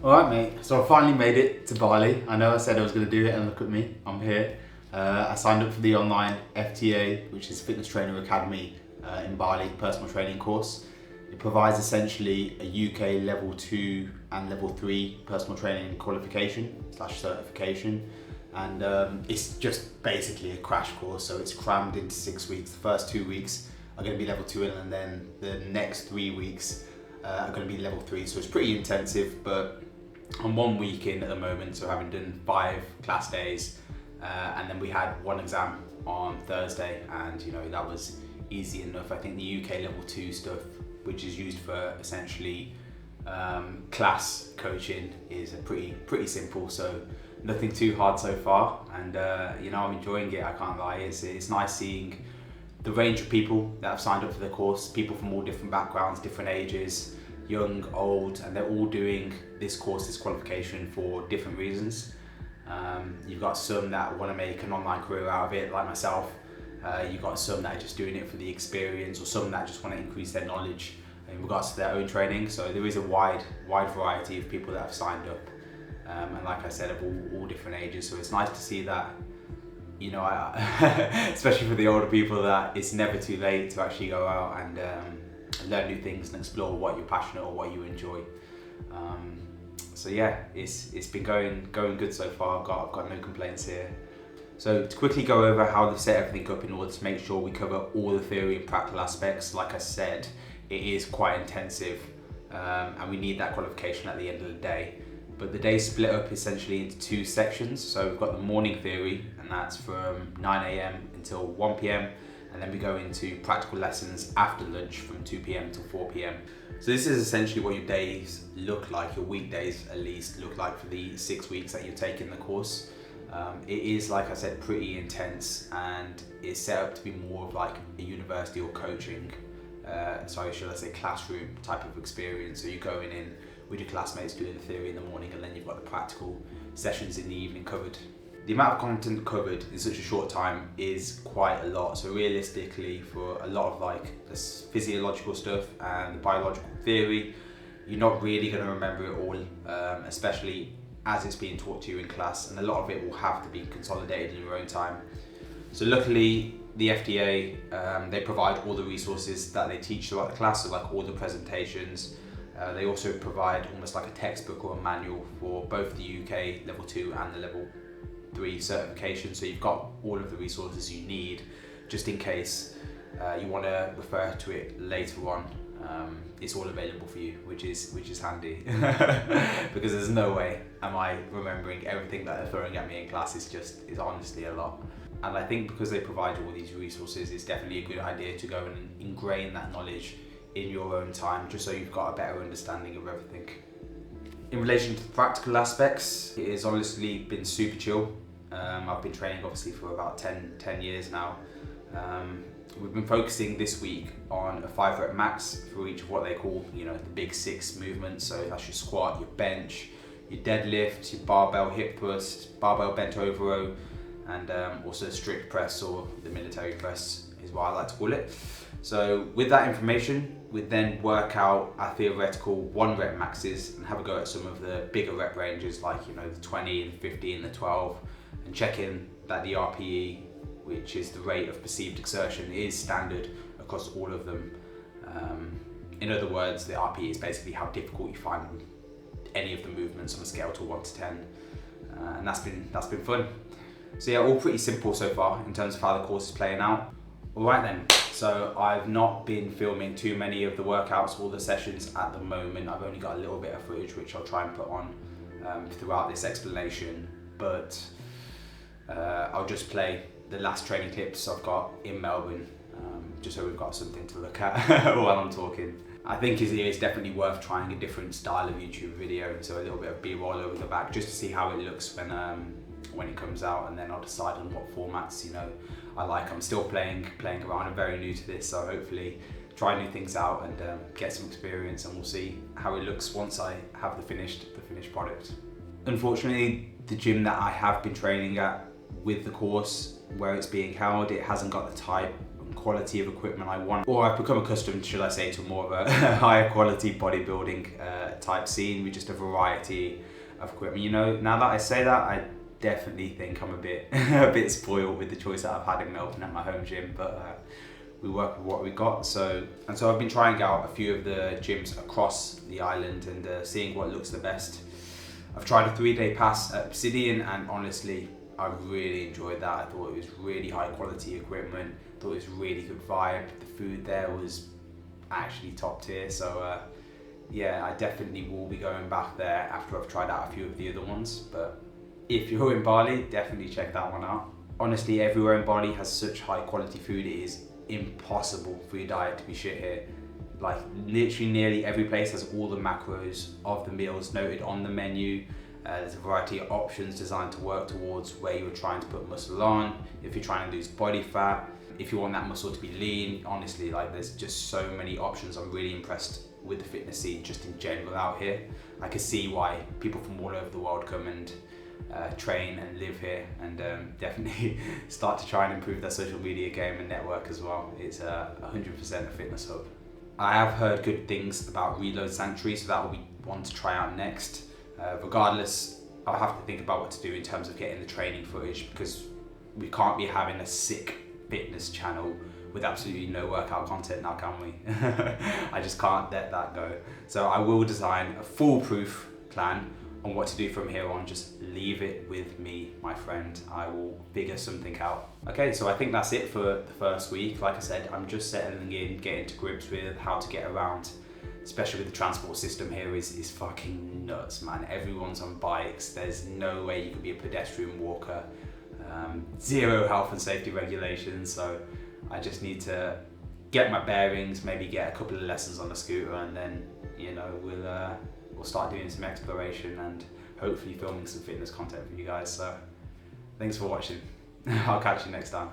Alright mate, so I finally made it to Bali. I know I said I was going to do it and look at me, I'm here. I signed up for the online FTA, which is Fitness Trainer Academy in Bali, personal training course. It provides essentially a UK level 2 and level 3 personal training qualification / certification. And it's just basically a crash course, so it's crammed into 6 weeks. The first 2 weeks are going to be level 2 and then the next 3 weeks are going to be level 3. So it's pretty intensive, but I'm 1 week in at the moment, so having done 5 class days, and then we had 1 exam on Thursday, and that was easy enough. I think the UK level 2 stuff, which is used for essentially class coaching, is pretty simple, so nothing too hard so far, and I'm enjoying it. I can't lie. It's nice seeing the range of people that have signed up for the course, people from all different backgrounds, different ages, young, old, and they're all doing this course, this qualification, for different reasons. You've got some that want to make an online career out of it, like myself. You've got some that are just doing it for the experience, or some that just want to increase their knowledge in regards to their own training. So there is a wide variety of people that have signed up, and like I said, of all different ages. So it's nice to see that, especially for the older people, that it's never too late to actually go out and learn new things and explore what you're passionate or what you enjoy. So yeah, it's been going good so far. I've got no complaints here. So to quickly go over how they've set everything up in order to make sure we cover all the theory and practical aspects. Like I said, it is quite intensive, and we need that qualification at the end of the day. But the day split up essentially into 2 sections. So we've got the morning theory, and that's from 9 AM until 1 PM. And then we go into practical lessons after lunch from 2 PM to 4 PM. So this is essentially what your days look like, your weekdays at least look like, for the 6 weeks that you're taking the course. It is, like I said, pretty intense, and it's set up to be more of like a university or coaching, should I say classroom type of experience. So you're going in with your classmates doing the theory in the morning, and then you've got the practical sessions in the evening covered. The amount of content covered in such a short time is quite a lot. So realistically, for a lot of like the physiological stuff and the biological theory, you're not really going to remember it all, especially as it's being taught to you in class, and a lot of it will have to be consolidated in your own time. So luckily, the FDA, they provide all the resources that they teach throughout the class, so like all the presentations. They also provide almost like a textbook or a manual for both the UK level 2 and the level 3 certification. So you've got all of the resources you need, just in case you want to refer to it later on. It's all available for you, which is handy because there's no way am I remembering everything that they're throwing at me in class. It's honestly a lot. And I think because they provide all these resources, it's definitely a good idea to go and ingrain that knowledge in your own time, just so you've got a better understanding of everything. In relation to the practical aspects, it has honestly been super chill. I've been training obviously for about 10 years now. We've been focusing this week on a 5 rep max for each of what they call, the big 6 movements. So that's your squat, your bench, your deadlift, your barbell hip thrust, barbell bent over row, and also strict press, or the military press is what I like to call it. So with that information, we then work out our theoretical 1 rep maxes and have a go at some of the bigger rep ranges, like the 20 and 50 and the 12, and check in that the RPE, which is the rate of perceived exertion, is standard across all of them. In other words, the RPE is basically how difficult you find any of the movements on a scale to 1 to 10, and that's been fun. So yeah, all pretty simple so far in terms of how the course is playing out. Alright then, so I've not been filming too many of the workouts or the sessions at the moment. I've only got a little bit of footage which I'll try and put on throughout this explanation, but I'll just play the last training clips I've got in Melbourne, just so we've got something to look at while I'm talking. I think it's definitely worth trying a different style of YouTube video, so a little bit of B-roll over the back, just to see how it looks when it comes out, and then I'll decide on what formats I like. I'm still playing around. I'm very new to this, so hopefully try new things out and get some experience, and we'll see how it looks once I have the finished product. Unfortunately, the gym that I have been training at with the course where it's being held, it hasn't got the type quality of equipment I want, or I've become accustomed, should I say, to more of a higher quality bodybuilding type scene with just a variety of equipment. You know, now that I say that, I definitely think I'm a bit a bit spoiled with the choice that I've had in Melbourne at my home gym, but we work with what we got. So I've been trying out a few of the gyms across the island and seeing what looks the best. I've tried a 3-day pass at Obsidian, and honestly, I really enjoyed that. I thought it was really high quality equipment, thought it was really good vibe. The food there was actually top tier. So yeah, I definitely will be going back there after I've tried out a few of the other ones. But if you're in Bali, definitely check that one out. Honestly, everywhere in Bali has such high quality food, it is impossible for your diet to be shit here. Like literally nearly every place has all the macros of the meals noted on the menu. There's a variety of options designed to work towards where you're trying to put muscle on, if you're trying to lose body fat, if you want that muscle to be lean. Honestly, like there's just so many options. I'm really impressed with the fitness scene just in general out here. I can see why people from all over the world come and train and live here, and definitely start to try and improve their social media game and network as well. It's 100% a fitness hub. I have heard good things about Reload Sanctuary, so that will be one to try out next. Regardless, I'll have to think about what to do in terms of getting the training footage, because we can't be having a sick fitness channel with absolutely no workout content now, can we? I just can't let that go. So I will design a foolproof plan on what to do from here on. Just leave it with me, my friend. I will figure something out. Okay, so I think that's it for the first week. Like I said, I'm just settling in, getting to grips with how to get around, especially with the transport system here is fucking nuts, man. Everyone's on bikes. There's no way you could be a pedestrian walker. Zero health and safety regulations. So I just need to get my bearings, maybe get a couple of lessons on the scooter, and then, you know, we'll start doing some exploration and hopefully filming some fitness content for you guys. So thanks for watching. I'll catch you next time.